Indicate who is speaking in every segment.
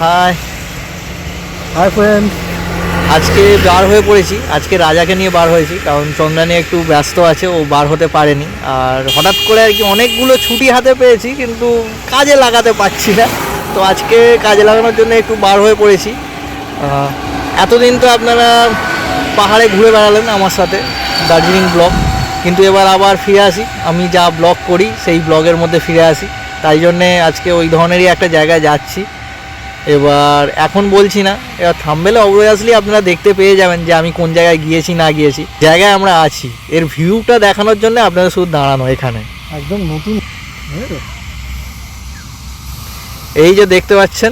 Speaker 1: High
Speaker 2: hi friend.
Speaker 1: আজকে বার হয়ে পড়েছি। আজকে রাজাকে নিয়ে বার হয়েছি, কারণ চন্দ্রানী একটু ব্যস্ত আছে, ও বার হতে পারেনি। আর হঠাৎ করে আর কি অনেকগুলো ছুটি হাতে পেয়েছি, কিন্তু কাজে লাগাতে পারছি না। তো আজকে কাজে লাগানোর জন্য একটু বার হয়ে পড়েছি। এতদিন তো আপনারা পাহাড়ে ঘুরে বেড়ালেন আমার সাথে, দার্জিলিং ব্লগ, কিন্তু এবার আবার ফিরে আসি। আমি যা ব্লগ করি সেই ব্লগের মধ্যে ফিরে আসি, তাই জন্যে আজকে ওই ধরনেরই একটা জায়গায় যাচ্ছি। এবার এখন বলছি না, এবার থাম্বনেলে অবভিয়াসলি আপনারা দেখতে পেয়ে যাবেন যে আমি কোন জায়গায় গিয়েছি না গিয়েছি, জায়গায় আমরা আছি। এর ভিউটা দেখানোর জন্য আপনাদের শুধু দাঁড়ানো এখানে।
Speaker 2: একদম নতুন।
Speaker 1: এই যে দেখতে পাচ্ছেন,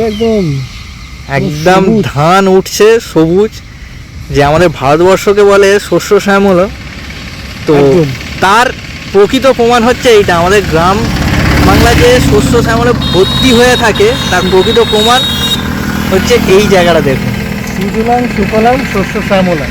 Speaker 2: একদম
Speaker 1: একদম ধান উঠছে সবুজ, যে আমাদের ভারতবর্ষকে বলে শস্য শ্যামল। তো তার প্রকৃত প্রমাণ হচ্ছে এইটা, আমাদের গ্রাম বাংলা যে শস্য শ্যামলে ভর্তি হয়ে থাকে, তার প্রকৃত প্রমাণ হচ্ছে এই জায়গাটা দেখুন।
Speaker 2: সুজলাং সুফলাং শস্য শ্যামলা।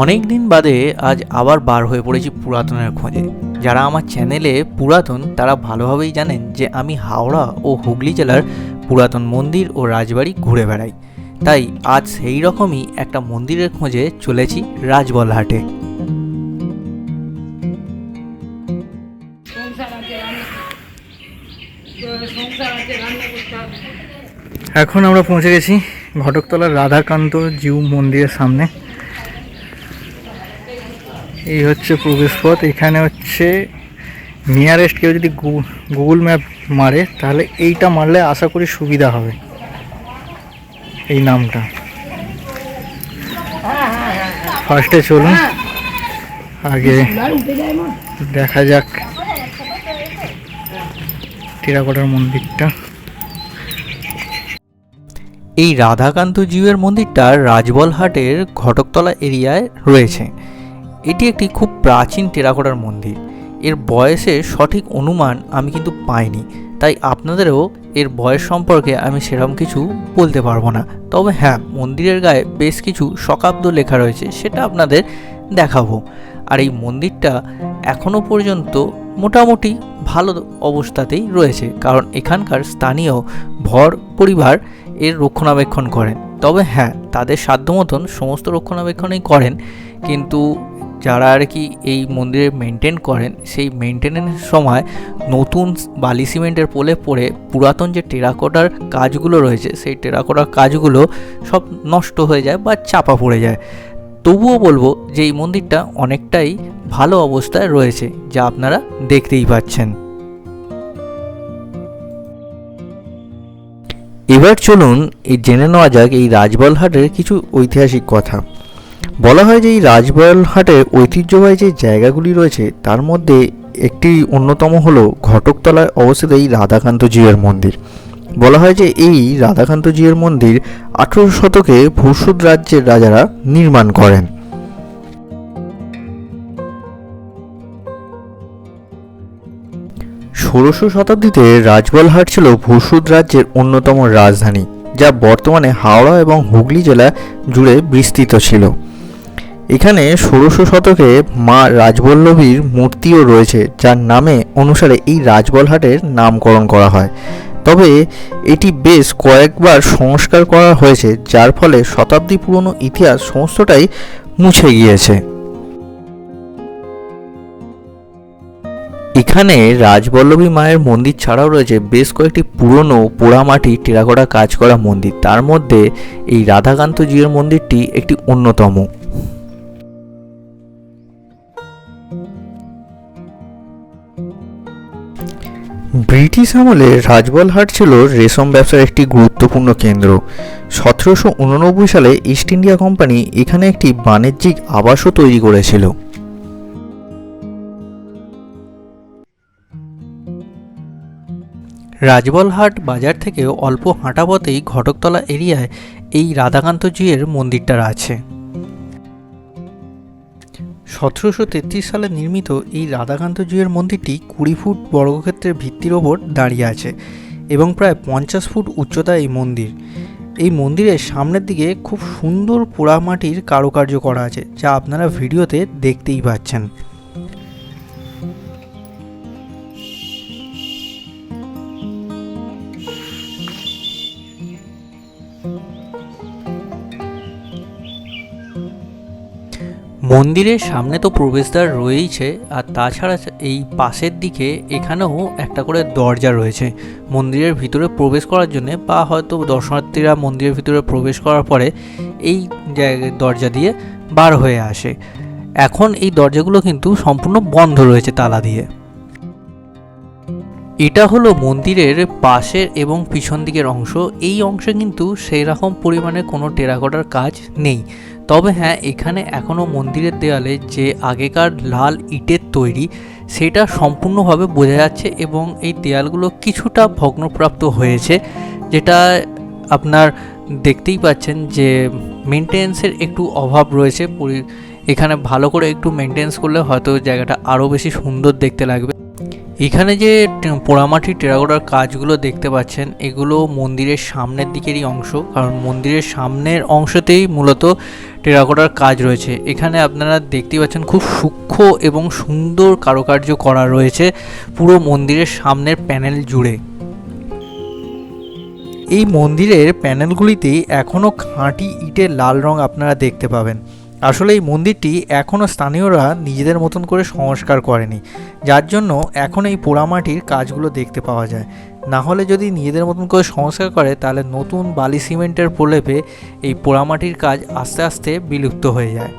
Speaker 1: অনেক দিন বাদে আজ আবার বার হয়ে পড়েছি পুরাতনের খোঁজে। যারা আমার চ্যানেলে পুরাতন তারা ভালোভাবেই জানেন যে আমি হাওড়া ও হুগলি জেলার পুরাতন মন্দির ও রাজবাড়ি ঘুরে বেড়াই। তাই আজ সেই রকমই একটা মন্দিরের খোঁজে চলেছি রাজবলহাটে। এখন আমরা পৌঁছে গেছি ঘটকতলার রাধাকান্ত জিউ মন্দিরের সামনে। এই হচ্ছে প্রবেশপথ। এখানে হচ্ছে নিয়ারেস্ট কেউ যদি গুগল ম্যাপ মারে, তাহলে এইটা মারলে আশা করি সুবিধা হবে, এই নামটা। ফার্স্টে চলুন, আগে দেখা যাক টেরাকোটার মন্দিরটা। এই রাধাকান্ত জিউয়ের মন্দিরটা রাজবলহাটের ঘটকতলা এরিয়ায় রয়েছে। এটি একটি খুব প্রাচীন টেরাকোটার মন্দির। এর বয়সের সঠিক অনুমান আমি কিন্তু পাইনি, তাই আপনাদেরও এর বয়স সম্পর্কে আমি সেরকম কিছু বলতে পারবো না। তবে হ্যাঁ, মন্দিরের গায়ে বেশ কিছু শকাব্দ লেখা রয়েছে, সেটা আপনাদের দেখাবো। আর এই মন্দিরটা এখনও পর্যন্ত মোটামুটি ভালো অবস্থাতেই রয়েছে, কারণ এখানকার স্থানীয় ভর পরিবার এর রক্ষণাবেক্ষণ করেন। তবে হ্যাঁ, তাদের সাধ্য মতন সমস্ত রক্ষণাবেক্ষণই করেন, কিন্তু যারা আর কি এই মন্দিরে মেনটেন করেন, সেই মেনটেনেন্সের সময় নতুন বালি সিমেন্টের পোলে পড়ে পুরাতন যে টেরাকোটার কাজগুলো রয়েছে, সেই টেরাকোটার কাজগুলো সব নষ্ট হয়ে যায় বা চাপা পড়ে যায়। তবুও বলবো যে এই মন্দিরটা অনেকটাই ভালো অবস্থায় রয়েছে, যা আপনারা দেখতেই পাচ্ছেন। এবার চলুন এই জেনে নেওয়া যাক এই রাজবলহাটের কিছু ঐতিহাসিক কথা। বলা হয় যে এই রাজবলহাটের ঐতিহ্যবাহী যে জায়গাগুলি রয়েছে, তার মধ্যে একটি অন্যতম হলো ঘটকতলায় অবস্থিত এই রাধাকান্ত জিউয়ের মন্দির। বলা হয় যে এই রাধাকান্ত জিউয়ের মন্দির 18 শতকে ভূসুদ রাজ্যের রাজারা নির্মাণ করেন। ষোড়শ শতাব্দীতে রাজবলহাট ছিল ভূসুদ রাজ্যের অন্যতম রাজধানী, যা বর্তমানে হাওড়া এবং হুগলি জেলা জুড়ে বিস্তৃত ছিল। এখানে ষোড়শ শতকে মা রাজবল্লভীর মূর্তিও রয়েছে, যার নামে অনুসারে এই রাজবলহাটের নামকরণ করা হয়। তবে এটি বেশ কয়েকবার সংস্কার করা হয়েছে, যার ফলে শতাব্দী পুরনো ইতিহাস সমস্তটাই মুছে গিয়েছে। এখানে রাজবল্লভী মায়ের মন্দির ছাড়াও রয়েছে বেশ কয়েকটি পুরনো পোড়ামাটি টেরাকোটা কাজ করা মন্দির। তার মধ্যে এই রাধাকান্ত জিউয়ের মন্দিরটি একটি অন্যতম। ব্রিটিশ আমলে রাজবলহাট ছিল রেশম ব্যবসার একটি গুরুত্বপূর্ণ কেন্দ্র। 1789 সালে ইস্ট ইন্ডিয়া কোম্পানি এখানে একটি বাণিজ্যিক আবাসও তৈরি করেছিল। রাজবলহাট বাজার থেকে অল্প হাঁটা পথেই ঘটকতলা এরিয়ায় এই রাধাকান্ত জিউয়ের মন্দিরটা আছে। 1733 সালে নির্মিত এই রাধাকান্ত জিউয়ের মন্দিরটি 20 ফুট বর্গক্ষেত্রের ভিত্তির ওপর দাঁড়িয়ে আছে। এবং প্রায় 50 ফুট উচ্চতা এই মন্দির। এই মন্দিরের সামনের দিকে খুব সুন্দর পোড়ামাটির কারুকার্য করা আছে, যা আপনারা ভিডিওতে দেখতেই পাচ্ছেন। মন্দিরের সামনে তো প্রবেশদ্বার রয়েইছে, আর তাছাড়া এই পাশের দিকে এখানেও একটা করে দরজা রয়েছে মন্দিরের ভিতরে প্রবেশ করার জন্য, বা হয়তো দর্শনার্থীরা মন্দিরের ভিতরে প্রবেশ করার পরে এই জায়গায় দরজা দিয়ে বার হয়ে আসে। এখন এই দরজাগুলো কিন্তু সম্পূর্ণ বন্ধ রয়েছে তালা দিয়ে। এটা হলো মন্দিরের পাশের এবং পিছন দিকের অংশ। এই অংশে কিন্তু সেই রকম পরিমাণে কোনো টেরাকোটার কাজ নেই, তবে হ্যাঁ, এখানে এখনও মন্দিরের দেওয়ালে যে আগেকার লাল ইটের তৈরি সেটা সম্পূর্ণভাবে বোঝা যাচ্ছে, এবং এই দেয়ালগুলো কিছুটা ভগ্নপ্রাপ্ত হয়েছে, যেটা আপনার দেখতেই পাচ্ছেন যে মেনটেন্সের একটু অভাব রয়েছে। এখানে ভালো করে একটু মেনটেন্স করলে হয়তো জায়গাটা আরও বেশি সুন্দর দেখতে লাগবে। এখানে যে পোড়ামাটির টেরাকোটার কাজগুলো দেখতে পাচ্ছেন, এগুলো মন্দিরের সামনের দিকেরই অংশ, কারণ মন্দিরের সামনের অংশতেই মূলত টেরাকোটার কাজ রয়েছে। এখানে আপনারা দেখতেই পাচ্ছেন খুব সূক্ষ্ম এবং সুন্দর কারুকার্য করা রয়েছে পুরো মন্দিরের সামনের প্যানেল জুড়ে। এই মন্দিরের প্যানেলগুলিতে এখনও খাঁটি ইটের লাল রং আপনারা দেখতে পাবেন। আসলে এই মন্দিরটি এখনও স্থানীয়রা নিজেদের মতন করে সংস্কার করেনি, যার জন্য এখন এই পোড়ামাটির কাজগুলো দেখতে পাওয়া যায়। না হলে যদি নিজেদের মতন করে সংস্কার করে, তাহলে নতুন বালি সিমেন্টের প্রলেপে এই পোড়ামাটির কাজ আস্তে আস্তে বিলুপ্ত হয়ে যায়।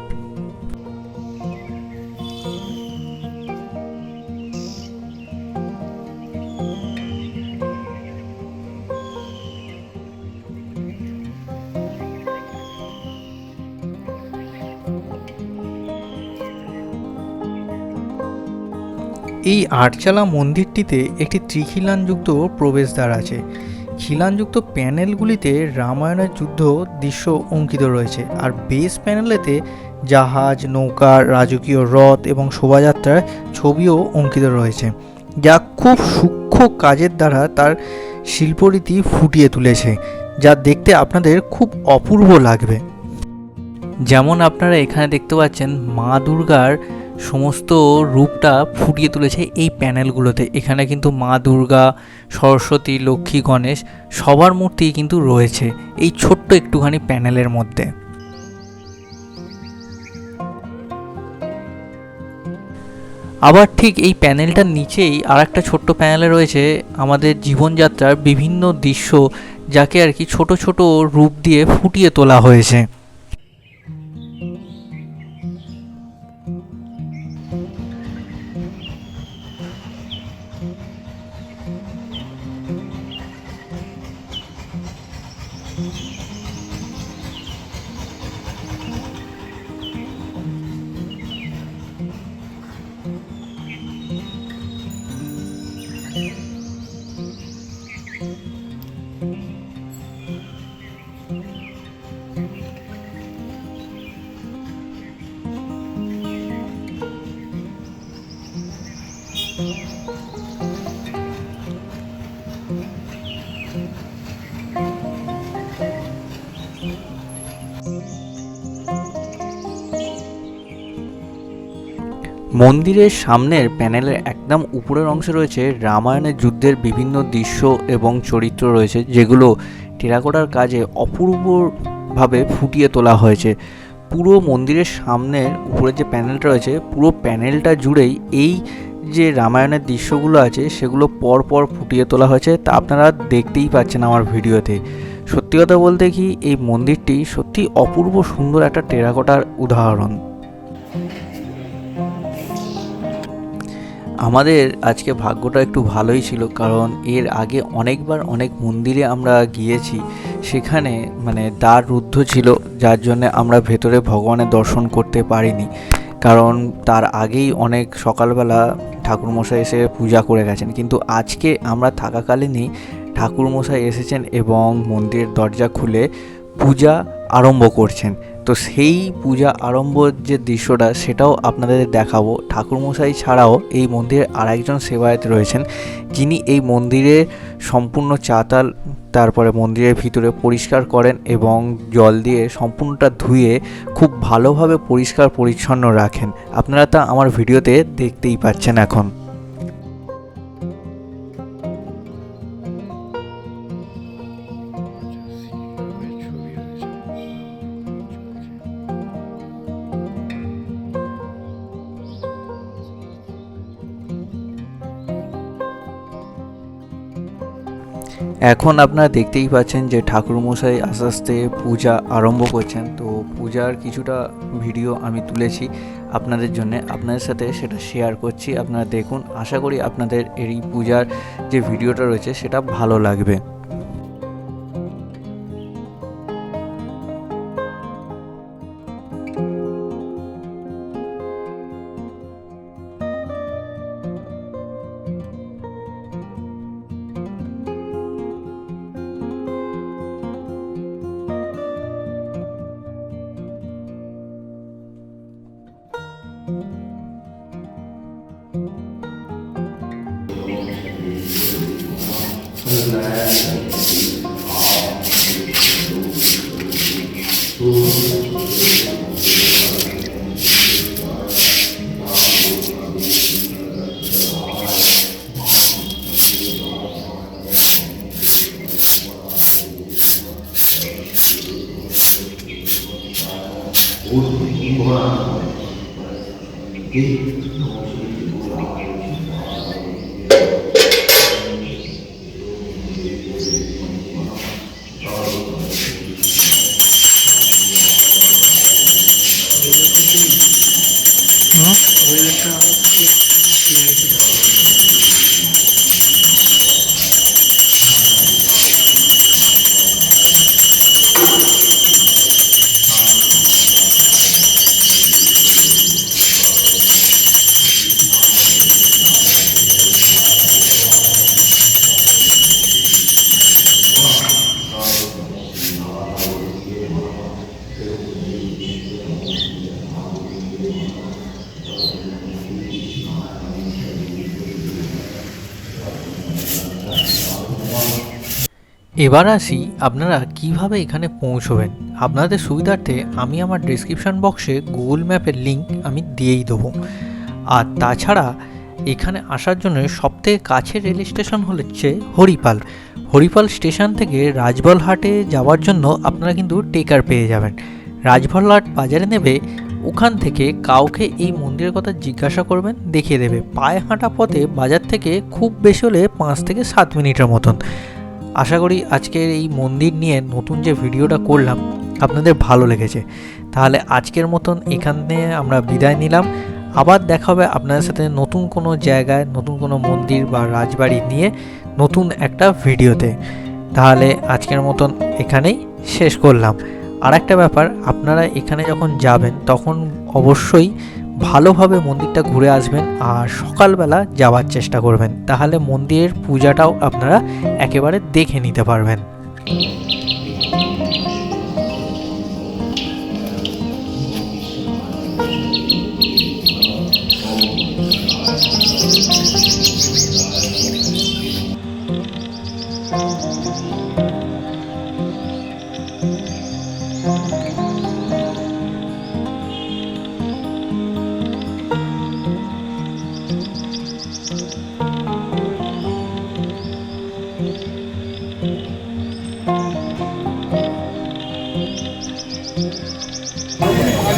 Speaker 1: এই আটচালা মন্দিরটিতে একটি ত্রিখিলানযুক্ত প্রবেশদ্বার আছে। খিলানযুক্ত প্যানেলগুলিতে রামায়ণের যুদ্ধ দৃশ্য অঙ্কিত রয়েছে, আর বেস প্যানেলেতে জাহাজ, নৌকা, রাজকীয় রথ এবং শোভাযাত্রার ছবিও অঙ্কিত রয়েছে, যা খুব সূক্ষ্ম কাজের দ্বারা তার শিল্পরীতি ফুটিয়ে তুলেছে, যা দেখতে আপনাদের খুব অপূর্ব লাগবে। যেমন আপনারা এখানে দেখতে পাচ্ছেন মা দুর্গার সমস্ত রূপটা ফুটিয়ে তুলেছে এই প্যানেলগুলোতে। এখানে কিন্তু মা দুর্গা, সরস্বতী, লক্ষ্মী, গণেশ সবার মূর্তি কিন্তু রয়েছে এই ছোট্ট একটুখানি প্যানেলের মধ্যে। আবার ঠিক এই প্যানেলটার নিচেই আর একটা ছোট্ট প্যানেলে রয়েছে আমাদের জীবনযাত্রার বিভিন্ন দৃশ্য, যাকে আর কি ছোট ছোট রূপ দিয়ে ফুটিয়ে তোলা হয়েছে। মন্দিরের সামনের প্যানেলের একদম উপরের অংশে রয়েছে রামায়ণের যুদ্ধের বিভিন্ন দৃশ্য এবং চরিত্র রয়েছে, যেগুলো টেরাকোটার কাজে অপূর্বভাবে ফুটিয়ে তোলা হয়েছে। পুরো মন্দিরের সামনের উপরে যে প্যানেলটা রয়েছে, পুরো প্যানেলটা জুড়েই এই যে রামায়ণের দৃশ্যগুলো আছে সেগুলো পরপর ফুটিয়ে তোলা হয়েছে, তা আপনারা দেখতেই পাচ্ছেন আমার ভিডিওতে। সত্যি কথা বলতে কি, এই মন্দিরটি সত্যি অপূর্ব সুন্দর একটা টেরাকোটার উদাহরণ। আমাদের আজকে ভাগ্যটা একটু ভালোই ছিল, কারণ এর আগে অনেকবার অনেক মন্দিরে আমরা গিয়েছি, সেখানে দ্বার রুদ্ধ ছিল, যার জন্য আমরা ভেতরে ভগবানের দর্শন করতে পারিনি। কারণ তার আগেই অনেক সকালবেলা ঠাকুরমশাই এসে পূজা করে গেছেন, কিন্তু আজকে আমরা থাকাকালীনই ঠাকুরমশাই এসেছেন এবং মন্দিরের দরজা খুলে পূজা আরম্ভ করছেন। তো সেই পূজা আরম্ভর যে দৃশ্যটা সেটাও আপনাদের দেখাবো। ঠাকুরমশাই ছাড়াও এই মন্দিরে আরেকজন সেবায়েত রয়েছেন, যিনি এই মন্দিরে সম্পূর্ণ চাতাল তারপরে মন্দিরের ভিতরে পরিষ্কার করেন এবং জল দিয়ে সম্পূর্ণটা ধুয়ে খুব ভালোভাবে পরিষ্কার পরিচ্ছন্ন রাখেন। আপনারা তা আমার ভিডিওতে দেখতেই পাচ্ছেন এখন। এখন আপনারা দেখতেই পাচ্ছেন যে ঠাকুরমশাই আস্তে আস্তে পূজা আরম্ভ করছেন। তো পূজার কিছুটা ভিডিও আমি তুলেছি আপনাদের জন্য, আপনাদের সাথে সেটা শেয়ার করছি। আপনারা দেখুন, আশা করি আপনাদের এই পূজার যে ভিডিওটা রয়েছে সেটা ভালো লাগবে। এবার আসি আপনারা কিভাবে এখানে পৌঁছবেন। আপনাদের সুবিধার্থে আমি আমার ডেসক্রিপশন বক্সে গুগল ম্যাপের লিঙ্ক আমি দিয়েই দেবো। আর তাছাড়া এখানে আসার জন্য সবথেকে কাছের রেল স্টেশন হচ্ছে হরিপাল। হরিপাল স্টেশন থেকে রাজবলহাটে যাওয়ার জন্য আপনারা কিন্তু টেকার পেয়ে যাবেন। রাজবলহাট বাজারে নেবে, ওখান থেকে কাউকে এই মন্দিরের কথা জিজ্ঞাসা করবেন, দেখিয়ে দেবে। পায়ে হাঁটা পথে বাজার থেকে খুব বেশি হলে 5 থেকে 7 মিনিটের মতন। আশা করি আজকের এই মন্দির নিয়ে নতুন যে ভিডিওটা করলাম আপনাদের ভালো লেগেছে। তাহলে আজকের মতন এখানে আমরা বিদায় নিলাম। আবার দেখা হবে আপনাদের সাথে নতুন কোনো জায়গায়, নতুন কোনো মন্দির বা রাজবাড়ি নিয়ে নতুন একটা ভিডিওতে। তাহলে আজকের মতন এখানেই শেষ করলাম। আর একটা ব্যাপার, আপনারা এখানে যখন যাবেন তখন অবশ্যই ভালোভাবে মন্দিরটা ঘুরে আসবেন আর সকালবেলা যাওয়ার চেষ্টা করবেন, তাহলে মন্দিরের পূজাটাও আপনারা একেবারে দেখে নিতে পারবেন।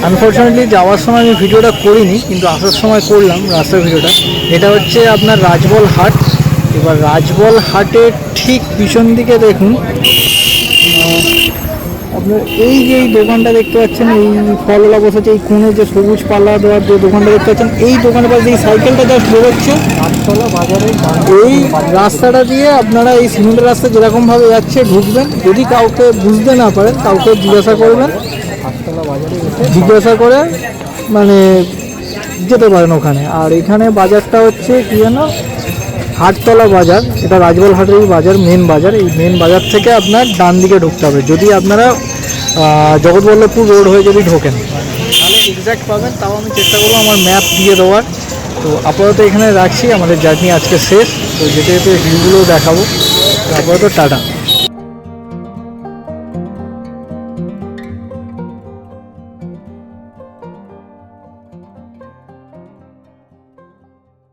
Speaker 2: আনফর্চুনেটলি যাওয়ার সময় আমি ভিডিওটা করিনি, কিন্তু আসার সময় করলাম রাস্তার ভিডিওটা। এটা হচ্ছে আপনার রাজবলহাট। এবার রাজবলহাটের ঠিক পিছন দিকে দেখুন, আপনার এই যে এই দোকানটা দেখতে পাচ্ছেন, এই ফলওয়ালা বসেছে, এই কোণে যে সবুজ পাল্লা দেওয়ার যে দোকানটা দেখতে পাচ্ছেন, এই দোকানের পাশে এই সাইকেলটা জাস্ট বেরোচ্ছে আটতলা বাজারে। এই রাস্তাটা দিয়ে আপনারা এই সিমেন্টের রাস্তা যেরকমভাবে যাচ্ছে ঢুকবেন। যদি কাউকে বুঝতে না পারেন কাউকে জিজ্ঞাসা করবেন, আটতলা বাজারে জিজ্ঞাসা করে মানে যেতে পারেন ওখানে। আর এখানে বাজারটা হচ্ছে কি জানো, হাটতলা বাজার। এটা রাজবলহাটের বাজার, মেন বাজার। এই মেন বাজার থেকে আপনার ডান দিকে ঢুকতে হবে। যদি আপনারা জগৎবল্লভপুর রোড হয়ে যদি ঢোকেন তাহলে এক্স্যাক্ট পাবেন। তাও আমি চেষ্টা করবো আমার ম্যাপ দিয়ে দেওয়ার। তো আপাতত এখানে রাখছি, আমাদের জার্নি আজকে শেষ। তো যেতে যেতে ভিউগুলোও দেখাবো। তো আপাতত টাটা।